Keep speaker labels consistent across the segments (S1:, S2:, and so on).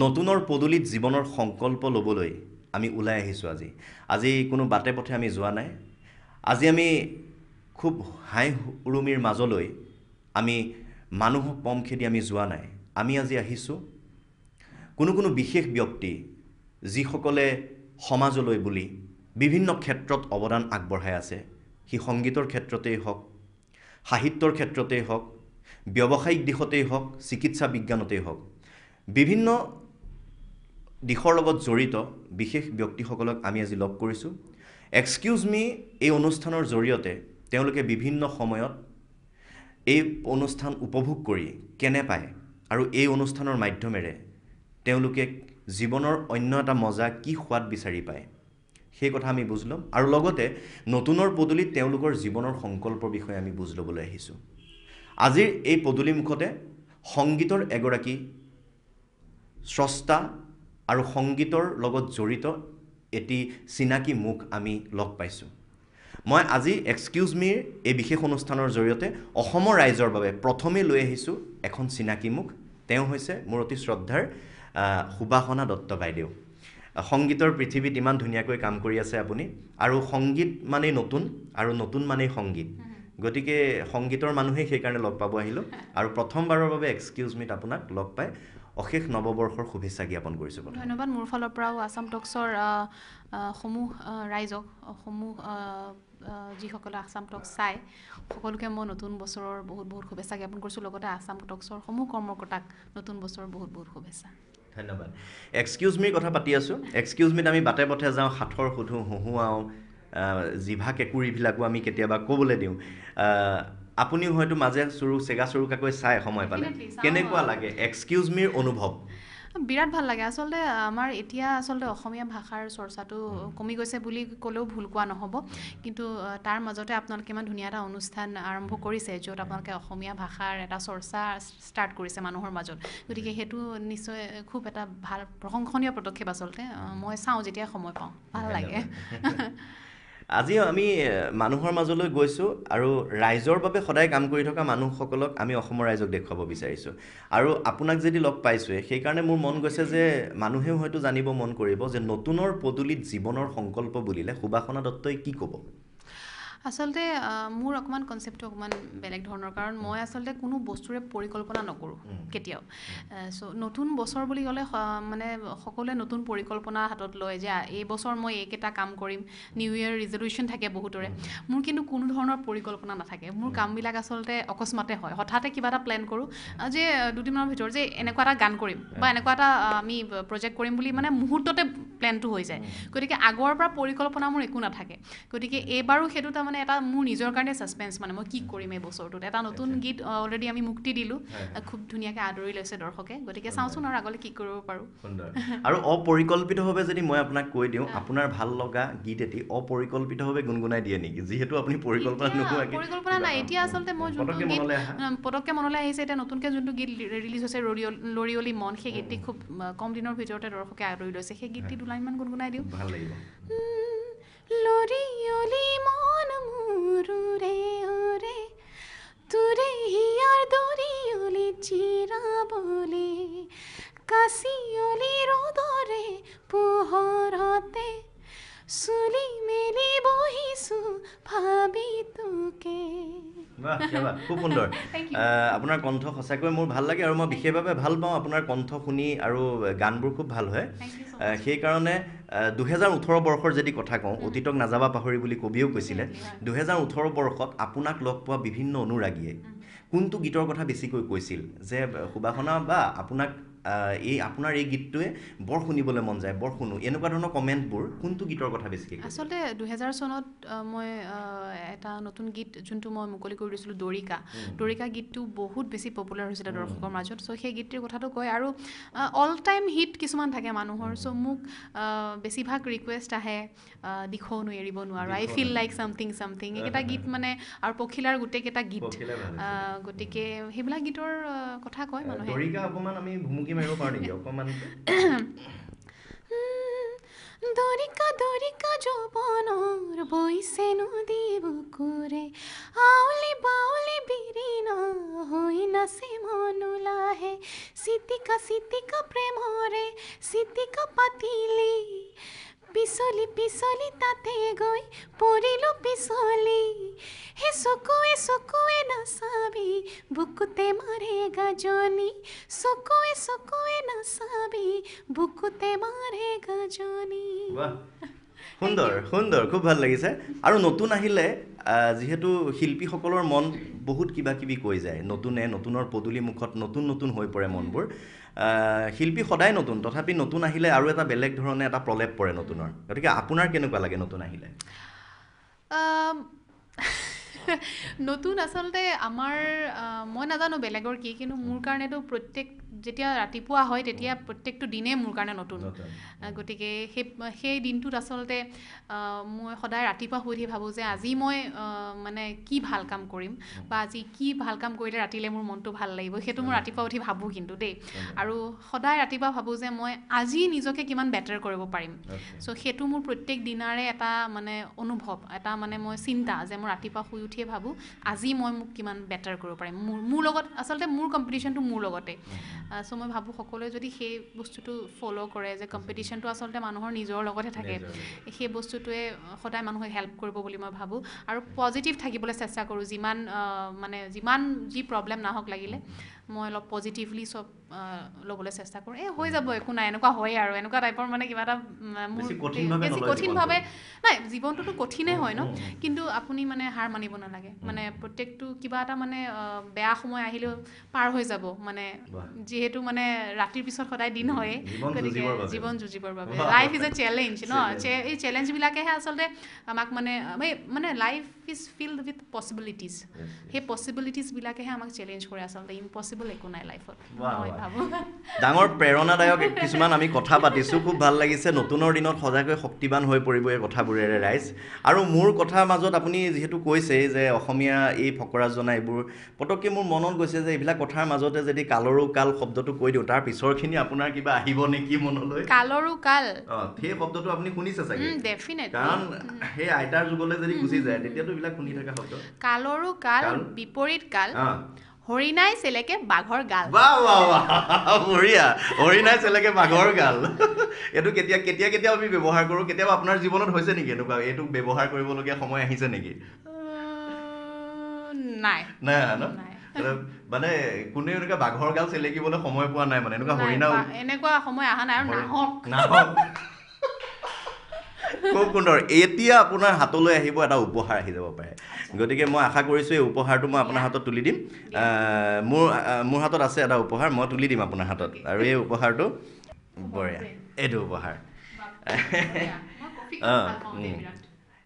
S1: নতুনৰ পদূলিত জীৱনৰ সংকল্প ল'বলৈ আমি ওলাই আহিছোঁ আজি কোনো বাটে পথে আমি যোৱা নাই আজি আমি খুব হাই উৰুমিৰ মাজলৈ আমি মানুহক পম খেদি আমি যোৱা নাই আমি আজি আহিছোঁ কোনো বিশেষ ব্যক্তি যিসকলে সমাজলৈ বুলি বিভিন্ন ক্ষেত্ৰত অৱদান আগবঢ়াই আছে সি সংগীতৰ ক্ষেত্ৰতেই হওক সাহিত্যৰ ক্ষেত্ৰতেই হওক ব্যৱসায়িক দিশতেই হওক চিকিৎসা বিজ্ঞানতেই হওক বিভিন্ন দিশৰ লগত জড়িত বিশেষ ব্যক্তিসকলক আমি আজি লগ কৰিছোঁ এক্সকিউজ মি এই অনুষ্ঠানৰ জৰিয়তে তেওঁলোকে বিভিন্ন সময়ত এই অনুষ্ঠান উপভোগ কৰি কেনে পায় আৰু এই অনুষ্ঠানৰ মাধ্যমেৰে তেওঁলোকে জীৱনৰ অন্য এটা মজা কি সোৱাদ বিচাৰি পায় সেই কথা আমি বুজ ল'ম আৰু লগতে নতুনৰ পদূলিত তেওঁলোকৰ জীৱনৰ সংকল্পৰ বিষয়ে আমি বুজ ল'বলৈ আহিছোঁ আজিৰ এই পদূলি মুখতে সংগীতৰ এগৰাকী স্ৰষ্টা আৰু সংগীতৰ লগত জড়িত এটি চিনাকি মুখ আমি লগ পাইছোঁ মই আজি এক্সকিউজ মিৰ এই বিশেষ অনুষ্ঠানৰ জৰিয়তে অসমৰ ৰাইজৰ বাবে প্ৰথমে লৈ আহিছোঁ এখন চিনাকি মুখ তেওঁ হৈছে মোৰ অতি শ্ৰদ্ধাৰ সুবাসনা দত্ত বাইদেউ সংগীতৰ পৃথিৱীত ইমান ধুনীয়াকৈ কাম কৰি আছে আপুনি আৰু সংগীত মানে নতুন আৰু নতুন মানে সংগীত গতিকে সংগীতৰ মানুহে সেইকাৰণে লগ পাব আহিলোঁ আৰু প্ৰথমবাৰৰ বাবে এক্সকিউজ মিত আপোনাক লগ পাই অশেষ নৱবৰ্ষৰ শুভেচ্ছা জ্ঞাপন কৰিছোঁ
S2: ধন্যবাদ মোৰ ফালৰ পৰাও আসাম টক্সৰ সমূহ ৰাইজক সমূহ যিসকলে আসাম টক্স চায় সকলোকে মই নতুন বছৰৰ বহুত শুভেচ্ছা জ্ঞাপন কৰিছোঁ লগতে আসাম টক্সৰ সমূহ কৰ্মকৰ্তাক নতুন বছৰৰ বহুত শুভেচ্ছা
S1: ধন্যবাদ এক্সকিউজ মিৰ কথা পাতি আছোঁ এক্সকিউজ মিত আমি বাটে পথে যাওঁ সাঁথৰ সুধোঁ হুহুৱাওঁ জিভা কেঁকুৰিবিলাকো আমি কেতিয়াবা ক'বলৈ দিওঁ আপুনিও হয়তো মাজে চেগা চুৰুকাকৈ চাই সময় পালে কেনেকুৱা লাগে এক্সকিউজ মিৰ অনুভৱ
S2: বিৰাট ভাল লাগে আচলতে আমাৰ এতিয়া আচলতে অসমীয়া ভাষাৰ চৰ্চাটো কমি গৈছে বুলি ক'লেও ভুল কোৱা নহ'ব কিন্তু তাৰ মাজতে আপোনালোকে ইমান ধুনীয়া এটা অনুষ্ঠান আৰম্ভ কৰিছে য'ত আপোনালোকে অসমীয়া ভাষাৰ এটা চৰ্চা ষ্টাৰ্ট কৰিছে মানুহৰ মাজত গতিকে সেইটো নিশ্চয় খুব এটা ভাল প্ৰশংসনীয় পদক্ষেপ আচলতে মই চাওঁ যেতিয়া সময় পাওঁ ভাল লাগে
S1: আজি আমি মানুহৰ মাজলৈ গৈছোঁ আৰু ৰাইজৰ বাবে সদায় কাম কৰি থকা মানুহসকলক আমি অসমৰ ৰাইজক দেখুৱাব বিচাৰিছোঁ আৰু আপোনাক যদি লগ পাইছোঁৱে সেইকাৰণে মোৰ মন গৈছে যে মানুহেও হয়তো জানিব মন কৰিব যে নতুনৰ পদূলিত জীৱনৰ সংকল্প বুলিলে সুবাসনা দত্তই কি ক'ব
S2: আচলতে মোৰ অকণমান কনচেপ্টটো অকণমান বেলেগ ধৰণৰ কাৰণ মই আচলতে কোনো বস্তুৰে পৰিকল্পনা নকৰোঁ কেতিয়াও নতুন বছৰ বুলি ক'লে মানে সকলোৱে নতুন পৰিকল্পনা হাতত লয় যে এই বছৰ মই এইকেইটা কাম কৰিম নিউ ইয়েৰ ৰিজলিউশ্যন থাকে বহুতৰে মোৰ কিন্তু কোনো ধৰণৰ পৰিকল্পনা নাথাকে মোৰ কামবিলাক আচলতে অকস্মাতে হয় হঠাতে কিবা এটা প্লেন কৰোঁ যে দুদিনমানৰ ভিতৰত যে এনেকুৱা এটা গান কৰিম বা এনেকুৱা এটা আমি প্ৰজেক্ট কৰিম বুলি মানে মুহূৰ্ততে প্লেনটো হৈ যায় গতিকে আগৰ পৰা পৰিকল্পনা মোৰ একো নাথাকে গতিকে এইবাৰো সেইটো তাৰমানে এটা মোৰ নিজৰ কাৰণে ছাছপেন্স মানে মই কি কৰিম এই বছৰটোত এটা নতুন গীত অলৰেডি আমি মুক্তি দিলোঁ খুব ধুনীয়াকৈ আদৰি লৈছে দৰ্শকে গতিকে চাওঁচোন আৰু আগলৈ কি কৰিব পাৰোঁ
S1: আৰু অপৰিকল্পিতভাৱে যদি মই আপোনাক কৈ দিওঁ আপোনাৰ ভাল লগা গীত এটি অপৰিকল্পিতভাৱে গুণগুণাই দিয়ে নেকি যিহেতু আপুনি পৰিকল্পনা
S2: নাই এতিয়া আচলতে মই যোনটো গীত পটককৈ মনলৈ আহিছে এতিয়া নতুনকৈ যোনটো গীত ৰিলিজ হৈছে লৰিয়লি মন সেই গীতটি খুব কম দিনৰ ভিতৰতে দৰ্শকে আদৰি লৈছে সেই গীতটি দুলাইনমান গুণগুণাই দিওঁ
S1: ভাল লাগিব
S2: লৰিয়লি মন মুৰুৰে ওৰে তোৰে হিয়াৰ দৰিয়লি চিৰাবলে কাচিয়লি ৰ'দৰে পোহৰতে চুলি মেলি বহিছোঁ ভাবি তোকে
S1: খুব সুন্দৰ আপোনাৰ কণ্ঠ সঁচাকৈ মোৰ ভাল লাগে আৰু মই বিশেষভাৱে ভাল পাওঁ আপোনাৰ কণ্ঠ শুনি আৰু গানবোৰ খুব ভাল হয় সেইকাৰণে 2018 বৰ্ষৰ যদি কথা কওঁ অতীতক নাযাবা পাহৰি বুলি কবিয়েও কৈছিলে 2018 বৰ্ষত আপোনাক লগ পোৱা বিভিন্ন অনুৰাগীয়ে কোনটো গীতৰ কথা বেছিকৈ কৈছিল যে সুবাসনা বা আপোনাক আপোনাৰ এই গীতটোৱে বৰ শুনিবলৈ মন যায় বৰ শুনো এনেকুৱা ধৰণৰ কমেণ্টবোৰ কোনটো গীতৰ কথা বেছিকৈ
S2: আচলতে 2000 চনত মই এটা নতুন গীত যোনটো মই মুকলি কৰি দিছিলোঁ দৰিকা গীতটো বহুত বেছি পপুলাৰ হৈছিলে দৰ্শকৰ মাজত চ' সেই গীতটিৰ কথাটো কয় আৰু অল টাইম হিট কিছুমান থাকে মানুহৰ চ' মোক বেছিভাগ ৰিকুৱেষ্ট আহে দিখৌনো এৰিব নোৱাৰোঁ আই ফিল লাইক চামথিং এইকেইটা গীত মানে আৰু পখিলাৰ গোটেইকেইটা গীত গতিকে সেইবিলাক গীতৰ কথা কয় মানুহে
S1: মাৰিব পাৰো নেকি অকমান
S2: দৰিকা যৌৱনৰ বৈছে নদী বুকুৰে আউলি বাউলি বিৰিণ হৈ নাচে মন লাহে চিটিকা চিটিকা প্ৰেমৰে চিটিকা পাতিলি পিছলি পিছলি তাতে গৈ পৰিলো পিছলি হে চকুৱে নাচাবি বুকুতে মাৰে গাজনি চকুৱে নাচাবি বুকুতে মাৰে গাজনি
S1: সুন্দৰ সুন্দৰ খুব ভাল লাগিছে আৰু নতুন আহিলে যিহেতু শিল্পীসকলৰ মন বহুত কিবা কিবি কৈ যায় নতুনৰ পদূলি মুখত নতুন হৈ পৰে মনবোৰ শিল্পী সদায় নতুন তথাপি নতুন আহিলে আৰু এটা বেলেগ ধৰণে এটা প্ৰলেপ পৰে নতুনৰ গতিকে আপোনাৰ কেনেকুৱা লাগে নতুন আহিলে
S2: নতুন আচলতে আমাৰ মই নাজানো বেলেগৰ কি কিন্তু মোৰ কাৰণেতো প্ৰত্যেক যেতিয়া ৰাতিপুৱা হয় তেতিয়া প্ৰত্যেকটো দিনেই মোৰ কাৰণে নতুন গতিকে সেই দিনটোত আচলতে মই সদায় ৰাতিপুৱা শুই উঠি ভাবোঁ যে আজি মই মানে কি ভাল কাম কৰিম বা আজি কি ভাল কাম কৰিলে ৰাতিলৈ মোৰ মনটো ভাল লাগিব সেইটো মই ৰাতিপুৱা উঠি ভাবোঁ কিন্তু দেই আৰু সদায় ৰাতিপুৱা ভাবোঁ যে মই আজি নিজকে কিমান বেটাৰ কৰিব পাৰিম চ' সেইটো মোৰ প্ৰত্যেক দিনাৰে এটা মানে অনুভৱ এটা মানে মই চিন্তা যে মই ৰাতিপুৱা শুই উঠিয়ে ভাবোঁ আজি মই মোক কিমান বেটাৰ কৰিব পাৰিম মোৰ লগত আচলতে মোৰ কম্পিটিশ্যনটো মোৰ লগতে চ' মই ভাবোঁ সকলোৱে যদি সেই বস্তুটো ফ'ল' কৰে যে কম্পিটিশ্যনটো আচলতে মানুহৰ নিজৰ লগতহে থাকে সেই বস্তুটোৱে সদায় মানুহক হেল্প কৰিব বুলি মই ভাবোঁ আৰু পজিটিভ থাকিবলৈ চেষ্টা কৰোঁ যিমান যি প্ৰব্লেম নাহক লাগিলে মই অলপ পজিটিভলি চব ল'বলৈ চেষ্টা কৰোঁ হৈ যাব একো নাই এনেকুৱা হয় আৰু এনেকুৱা টাইপৰ মানে কিবা এটা মোৰ বেছি কঠিনভাৱে নাই জীৱনটোতো কঠিনেই হয় ন কিন্তু আপুনি মানে হাৰ মানিব নালাগে মানে প্ৰত্যেকটো কিবা এটা মানে বেয়া সময় আহিলেও পাৰ হৈ যাব মানে যিহেতু মানে ৰাতিৰ পিছত সদায় দিন হয়ে গতিকে জীৱন যুঁজিবৰ বাবে লাইফ ইজ এ চেলেঞ্জ ন এই চেলেঞ্জবিলাকেহে আচলতে আমাক মানে life is filled with possibilities সেই পচিবিলিটিজবিলাকেহে আমাক চেলেঞ্জ কৰে আচলতে ইম্পচিবল একো নাই লাইফত মই ভাবোঁ
S1: ডাঙৰ প্ৰেৰণাদায়ক কিছুমান আমি কথা পাতিছোঁ খুব ভাল লাগিছে নতুনৰ দিনত সজাগকৈ শক্তিবান হৈ পৰিব এই কথাবোৰেৰে ৰাইজ আৰু মোৰ কথাৰ মাজত আপুনি যিহেতু কৈছে যে অসমীয়া এই ফকৰা জনা এইবোৰ পটককৈ মোৰ মনত গৈছে যে এইবিলাক কথাৰ মাজতে যদি কালৰো কাল শব্দটো কৈ দিওঁ তাৰ পিছৰখিনি আপোনাৰ কিবা আহিব নেকি মনলৈ
S2: কালৰো কাল
S1: সেই শব্দটো আপুনি শুনিছে চাগে
S2: ডেফিনেটলি
S1: কাৰণ সেই আইতাৰ যুগলৈ যদি গুচি যায় তেতিয়াতো এইবিলাক শুনি থকা শব্দ
S2: কালৰো কাল বিপৰীত কাল হৰিণাই চেলেকে বাঘৰ গাল
S1: বঢ়িয়া হৰিণাই চেলেকে বাঘৰ গাল এইটো কেতিয়া আমি ব্যৱহাৰ কৰোঁ কেতিয়াবা আপোনাৰ জীৱনত হৈছে নেকি এনেকুৱা এইটো ব্যৱহাৰ কৰিবলগীয়া সময় আহিছে নেকি
S2: নাই
S1: মানে কোনে এনেকুৱা বাঘৰ গাল চেলেকিবলৈ সময় পোৱা নাই মানে এনেকুৱা হৰিণা
S2: এনেকুৱা সময় অহা নাই আৰু নাহক
S1: খুব সুন্দৰ এতিয়া আপোনাৰ হাতলৈ আহিব এটা উপহাৰ আহি যাব পাৰে গতিকে মই আশা কৰিছোঁ এই উপহাৰটো মই আপোনাৰ হাতত তুলি দিম মোৰ হাতত আছে এটা উপহাৰ মই তুলি দিম আপোনাৰ হাতত আৰু এই উপহাৰটো বঢ়িয়া এইটো উপহাৰ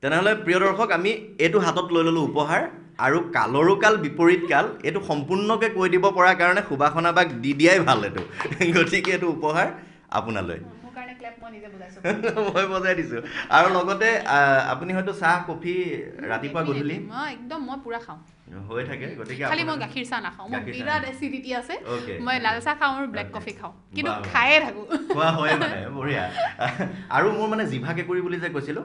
S1: তেনেহ'লে প্ৰিয় দৰ্শক আমি এইটো হাতত লৈ ল'লোঁ উপহাৰ আৰু কালৰো কাল বিপৰীত কাল এইটো সম্পূৰ্ণকৈ কৈ দিব পৰাৰ কাৰণে সুবাসনা বাক দি দিয়াই ভাল এইটো গতিকে এইটো উপহাৰ আপোনালৈ মই বজাই দিছোঁ আৰু লগতে আপুনি হয়তো চাহ কফি ৰাতিপুৱা গধূলি
S2: একদম মই পুৰা খাওঁ
S1: হৈ থাকে গতিকে
S2: খালি মই গাখীৰ চাহ নাখাওঁ মোৰ বিৰাট এচিডিটি আছে মই লাল চাহ খাওঁ আৰু ব্লেক কফি খাওঁ কিন্তু খায়ে থাকোঁ
S1: খোৱা হয় মানে বঢ়িয়া আৰু মোৰ মানে জিভা কেঁকুৰি বুলি যে কৈছিলোঁ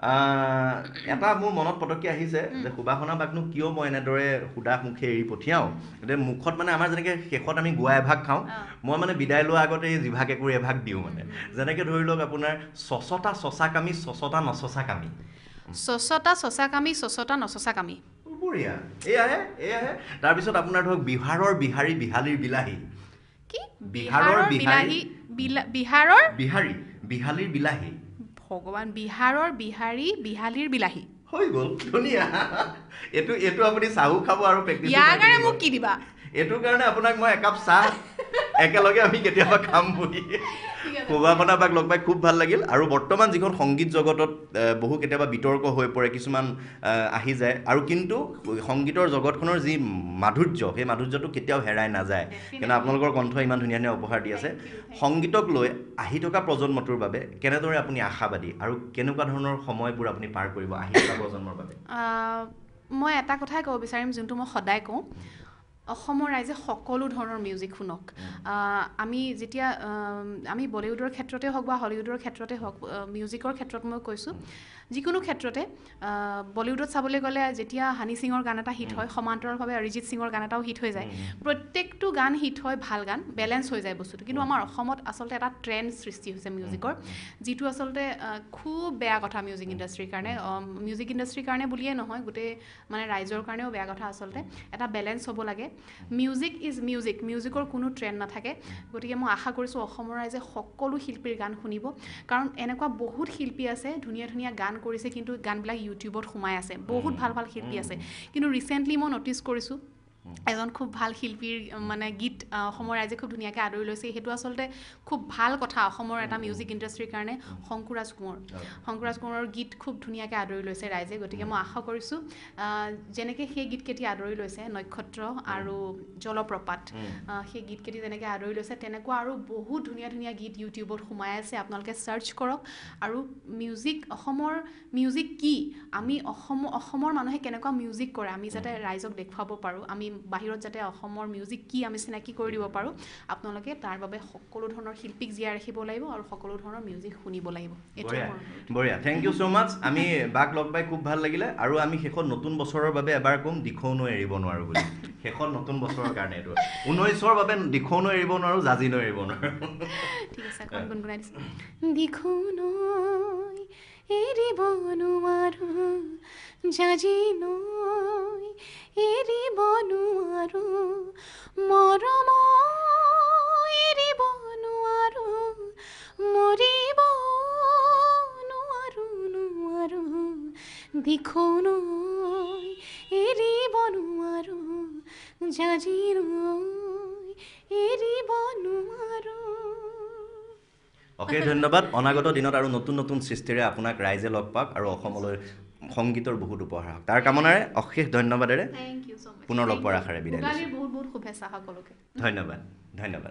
S1: এটা মোৰ মনত পটককৈ আহিছে যে সুবাসনা বাকনো কিয় মই এনেদৰে সুদা মুখে এৰি পঠিয়াওঁ গতিকে মুখত মানে আমাৰ যেনেকৈ শেষত আমি গুৱা এভাগ খাওঁ মই মানে বিদায় লোৱাৰ আগতে এই জিভা কেঁকুৰি এভাগ দিওঁ মানে যেনেকৈ ধৰি লওক আপোনাৰ চচতা চচা কামি চচতা নচচা কামি
S2: নচচা কামি
S1: বঢ়িয়া এয়াহে তাৰপিছত আপোনাৰ ধৰক বিহাৰৰ বিহাৰী বিহালীৰ বিলাহী
S2: কি
S1: বিহাৰৰ বিহালীৰ বিলাহী
S2: ভগৱান বিহাৰৰ বিহালীৰ বিলাহী
S1: হৈ গ'ল ধুনীয়া এইটো আপুনি চাহো খাব আৰু প্ৰেক্টিছ
S2: মোক কি দিবা
S1: এইটোৰ কাৰণে আপোনাক মই একাপ চাহ একেলগে আমি কেতিয়াবা খাম বুলি সুবাসনা বাক লগ পাই খুব ভাল লাগিল আৰু বৰ্তমান যিখন সংগীত জগতত বহু কেতিয়াবা বিতৰ্ক হৈ পৰে কিছুমান আহি যায় আৰু কিন্তু সংগীতৰ জগতখনৰ যি মাধুৰ্য সেই মাধুৰ্যটো কেতিয়াও হেৰাই নাযায় কিন্তু আপোনালোকৰ কণ্ঠ ইমান ধুনীয়া ধুনীয়া উপহাৰ দি আছে সংগীতক লৈ আহি থকা প্ৰজন্মটোৰ বাবে কেনেদৰে আপুনি আশাবাদী আৰু কেনেকুৱা ধৰণৰ সময়বোৰ আপুনি পাৰ কৰিব আহি থকা প্ৰজন্মৰ বাবে
S2: মই এটা কথাই ক'ব বিচাৰিম যোনটো মই সদায় কওঁ অসমৰ ৰাইজে সকলো ধৰণৰ মিউজিক শুনক আমি যেতিয়া আমি বলিউডৰ ক্ষেত্ৰতে হওক বা হলিউডৰ ক্ষেত্ৰতে হওক মিউজিকৰ ক্ষেত্ৰত মই কৈছোঁ যিকোনো ক্ষেত্ৰতে বলিউডত চাবলৈ গ'লে যেতিয়া হানি সিঙৰ গান এটা হিট হয় সমান্তৰালভাৱে অৰিজিত সিঙৰ গান এটাও হিট হৈ যায় প্ৰত্যেকটো গান হিট হয় ভাল গান বেলেঞ্চ হৈ যায় বস্তুটো কিন্তু আমাৰ অসমত আচলতে এটা ট্ৰেণ্ড সৃষ্টি হৈছে মিউজিকৰ যিটো আচলতে খুব বেয়া কথা মিউজিক ইণ্ডাষ্ট্ৰীৰ কাৰণে বুলিয়ে নহয় গোটেই মানে ৰাইজৰ কাৰণেও বেয়া কথা আচলতে এটা বেলেঞ্চ হ'ব লাগে মিউজিক ইজ মিউজিকৰ কোনো ট্ৰেণ্ড নাথাকে গতিকে মই আশা কৰিছোঁ অসমৰ ৰাইজে সকলো শিল্পীৰ গান শুনিব কাৰণ এনেকুৱা বহুত শিল্পী আছে ধুনীয়া ধুনীয়া গান কৰিছে কিন্তু গানবিলাক ইউটিউবত সোমাই আছে বহুত ভাল ভাল শিল্পী আছে কিন্তু ৰিচেণ্টলি মই ন'টিছ কৰিছোঁ এজন খুব ভাল শিল্পীৰ মানে গীত অসমৰ ৰাইজে খুব ধুনীয়াকৈ আদৰি লৈছে সেইটো আচলতে খুব ভাল কথা অসমৰ এটা মিউজিক ইণ্ডাষ্ট্ৰীৰ কাৰণে শংকুৰাজ কোঁৱৰৰ গীত খুব ধুনীয়াকৈ আদৰি লৈছে ৰাইজে গতিকে মই আশা কৰিছোঁ যেনেকৈ সেই গীতকেইটি আদৰি লৈছে নক্ষত্ৰ আৰু জলপ্ৰপাত সেই গীতকেইটি যেনেকৈ আদৰি লৈছে তেনেকুৱা আৰু বহুত ধুনীয়া ধুনীয়া গীত ইউটিউবত সোমাই আছে আপোনালোকে চাৰ্চ কৰক আৰু অসমৰ মিউজিক কি আমি অসমৰ মানুহে কেনেকুৱা মিউজিক কৰে আমি যাতে ৰাইজক দেখুৱাব পাৰোঁ আমি বাহিৰত যাতে অসমৰ মিউজিক কি আমি চিনাকি কৰি দিব পাৰোঁ আপোনালোকে তাৰ বাবে সকলো ধৰণৰ শিল্পীক জীয়াই ৰাখিব লাগিব আৰু সকলো ধৰণৰ মিউজিক শুনিব লাগিব
S1: বঢ়িয়া থেংক ইউ ছ' মাছ আমি বাক লগ পাই খুব ভাল লাগিলে আৰু আমি শেষত নতুন বছৰৰ বাবে এবাৰ ক'ম দিখৌনো এৰিব নোৱাৰোঁ বুলি শেষত নতুন বছৰৰ কাৰণে এইটো 19ৰ বাবে দিখৌনো এৰিব নোৱাৰোঁ জাজিনো এৰিব নোৱাৰোঁ
S2: ঠিক আছে এখন গুণগুণাই দিছোঁ দিখৌনো এৰিব নোৱাৰোঁ জাজিনো এৰিব নোৱাৰোঁ মৰম এৰিব নোৱাৰোঁ মৰিব নোৱাৰোঁ দিখৌনো এৰিব নোৱাৰোঁ জাজিনো এৰিব নোৱাৰোঁ
S1: অশেষ ধন্যবাদ অনাগত দিনত আৰু নতুন নতুন সৃষ্টিৰে আপোনাক ৰাইজে লগ পাওক আৰু অসমলৈ সংগীতৰ বহুত উপহাৰ হওক তাৰ কামনাৰে অশেষ ধন্যবাদেৰে পুনৰ লগ পোৱাৰ আশাৰে বিদায় লৈছোঁ
S2: বহুত বহুত শুভেচ্ছা সকলোকে
S1: ধন্যবাদ